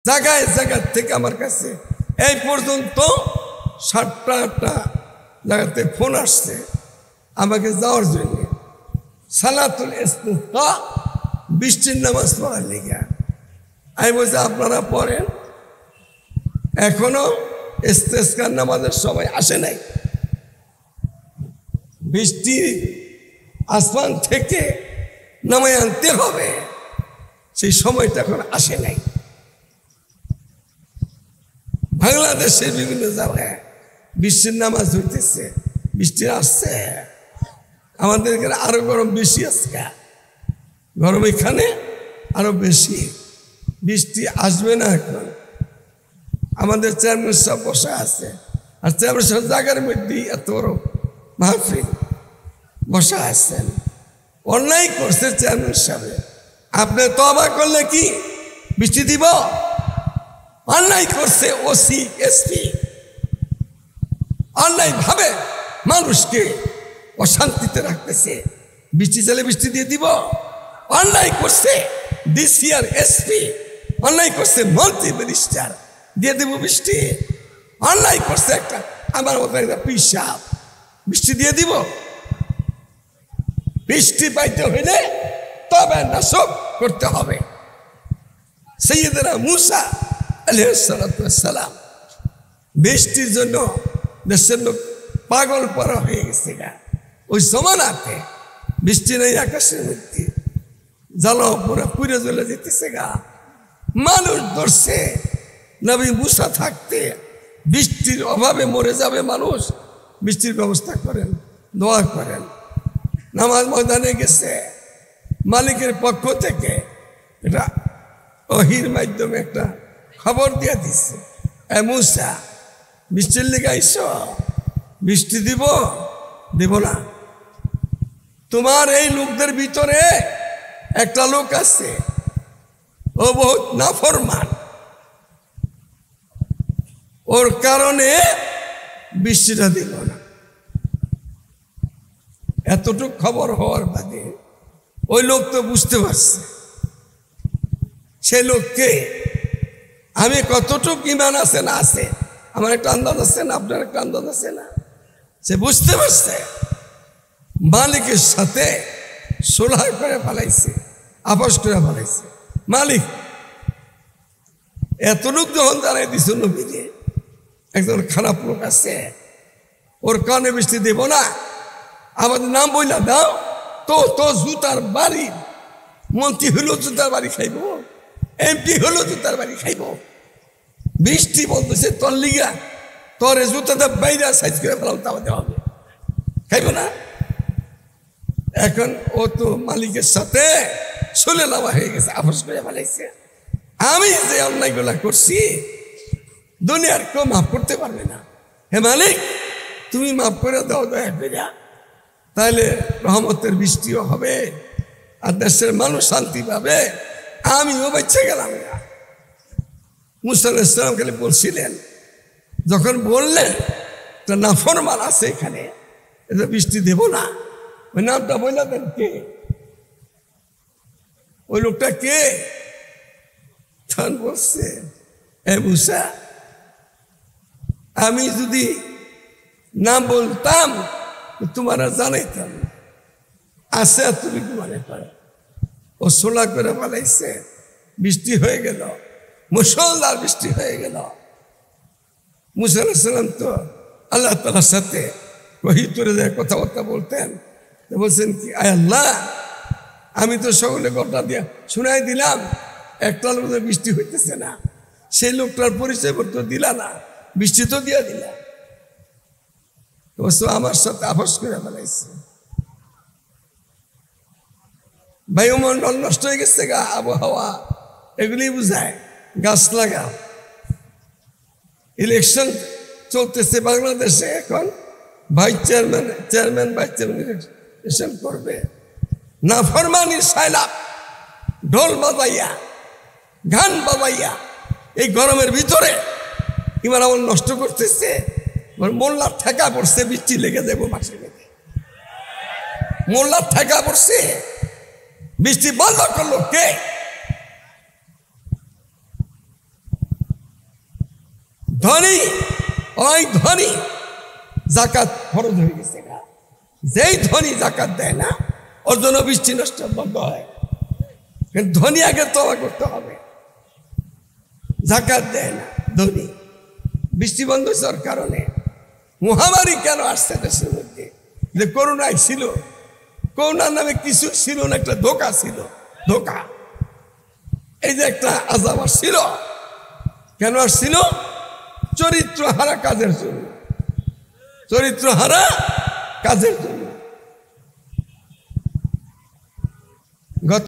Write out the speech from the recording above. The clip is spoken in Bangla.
জায়গায় জায়গা থেকে আমার কাছে এই পর্যন্ত 7টা জায়গাতে ফোন আসছে আমাকে যাওয়ার জন্য সালাতুল ইস্তিসকা বৃষ্টির নামাজ পড়ার লেগে। আমি বলছি আপনারা পড়েন, এখনো ইস্তিসকার নামাজের সময় আসে নাই। বৃষ্টি আসমান থেকে নামায় আনতে হবে, সেই সময়টা এখন আসে নাই। বাংলাদেশের বিভিন্ন জায়গায় বৃষ্টির নামাজ হইতেছে, বৃষ্টি আসছে। আমাদের এখানে আরো গরম বেশি আজকে, গরম এখানে আরো বেশি। বৃষ্টি আসবে না এখন। আমাদের চেয়ারম্যান সাহেব বসা আছে, আর চেয়ারম্যান সাহেব জায়গার মধ্যেই এত বড় মাহফিল বসা আছেন। অন্যায় করছে চেয়ারম্যান সাহেব। আপনি তওবা করলে কি বৃষ্টি দিব? অন্যায় করছে ওসি এসপি, অন্যায় ভাবে মানুষকে অশান্তিতে রাখতেছে। বৃষ্টি চাইলে বৃষ্টি দিয়ে দিব? অন্যায় করছে ডিসি আর এসপি, অন্যায় করছে মন্ত্রী মিনিস্টার, দিয়ে দেব বৃষ্টি? অন্যায় করছে একটা আমার মতো একটা পিসাব, বৃষ্টি দিয়ে দিব? বৃষ্টি পাইতে হইলে তবে নাশক করতে হবে। সাইয়েদনা মুসা আলাইহিস সালাম বৃষ্টির জন্য দেশের লোক পাগল পরা হয়ে গেছে। ওই জমানাতে বৃষ্টি নেই, আকাশের মধ্যে জ্বালাও পুরা পুড়ে জ্বলে যেতেছে গা। মানুষ ধরছে নবী মুসা থাকতে বৃষ্টির অভাবে মরে যাবে মানুষ, বৃষ্টির ব্যবস্থা করেন, দোয়া করেন। নামাজ ময়দানে গেছে, মালিকের পক্ষ থেকে এটা ওহির মাধ্যমে একটা খবর দিয়ে দিচ্ছে, এ মুসা বৃষ্টির লেগে আইস, বৃষ্টি দিব? দেব না। তোমার এই লোকদের ভিতরে একটা লোক আছে, ও বহুত নাফরমান, ওর কারণে বৃষ্টিটা দিব না। এতটুকু খবর হওয়ার বাদে ওই লোক তো বুঝতে পারছে সে লোককে আমি কতটুকু ইমান আছে না আছে, আমার একটা আন্দাজ আছে না, আপনার একটা আন্দাজ আছে না। সে বুঝতে পারছে মালিকের সাথে সুলহ করে ফেলাইছে, আপোষ করে ফেলাইছে। মালিক এত লোক যখন জানাই দিছ নবীকে একজন খারাপ লোক আছে, ওর কানে বৃষ্টি দেব না, আমাদের নাম বইলা দাও তো। তো জুতার বাড়ি, মন্ত্রী হলো জুতার বাড়ি খাইব, এমপি হলো জুতার বাড়ি খাইব। বৃষ্টি বলতেছে তোর লিগা, তোর জুতাটা বাইরে সাইজ করে ফেলাম, তাহলে হবে, খাইব না। এখন ও তো মালিকের সাথে চলে নেওয়া হয়ে গেছে, আপোষ করে ফেলাইছে। আমি যে অন্যায়গুলা করছি দুনিয়ার কেউ মাফ করতে পারবে না। হে মালিক, তুমি মাফ করে দাও দয়া করে, তাহলে রহমতের বৃষ্টিও হবে আর দেশের মানুষ শান্তি পাবে, আমিও বেঁচে গেলাম না। মুসা আলাইহিস সালাম খালি বলছিলেন, যখন বললেন তো নাফরমান আছে এখানে, এটা বৃষ্টি দেব না, ওই নামটা বললেন কে? ওই লোকটা কে? তখন বলছে, এ মুসা, আমি যদি না বলতাম তোমারা জানাইতাম, আছে তুমি কি মনে করো? ও সোলা করে বলাইছে, বৃষ্টি হয়ে গেল, মুষলধার বৃষ্টি হয়ে গেল। মুসা আলাইহিস সালাম তো আল্লাহ তাআলার সাথে ওহী করে যায় কথাবার্তা বলতেন। বলছেন কি, আয় আল্লাহ, আমি তো সকলে ঘটনা দিয়া শুনাই দিলাম, একটা লোক বৃষ্টি হইতেছে না, সেই লোকটার পরিচয় পত্র দিলা না, বৃষ্টি তো দিয়া দিলা। আমার সাথে আপোষ করে ফেলাইছে। বায়ুমণ্ডল নষ্ট হয়ে গেছে গা, আবহাওয়া এগুলি বুঝায়। গাছ লাগাও। ইলেকশন চলতেছে বাংলাদেশে, এখন vice chairman vice chairman election করবে। নাফরমানির সাইলাপ, ঢোল বাজাইয়া, গান বাজাইয়া এই গরমের ভিতরে ইমান আমল নষ্ট করতেছে। মোল্লার ঠেকা পড়ছে, বৃষ্টি লেগে যাবো মাসে লেগে, মোল্লার ঠেকা পড়ছে, বৃষ্টি বন্ধ করলো কে? ধনী, ওই ধনী জাকাত ফরজ হয়ে গেছে না। যেই ধনী জাকাত দেয় না ওর জন্য বৃষ্টি নষ্ট বন্ধ হয়। কিন্তু ধনী আগে তওবা করতে হবে, জাকাত দেয় না ধনী, বৃষ্টি বন্ধ হয়েছে ওর কারণে। মহামারী কেন আসছে দেশের মধ্যে? যে করোনায় ছিল, করোনার নামে কিছু ছিল না, একটা ধোঁকা ছিল, ধোঁকা। এই যে একটা আযাব আসছিল, কেন আসছিল? চরিত্র হারা কাজের জন্য, চরিত্র হারা কাজের জন্য।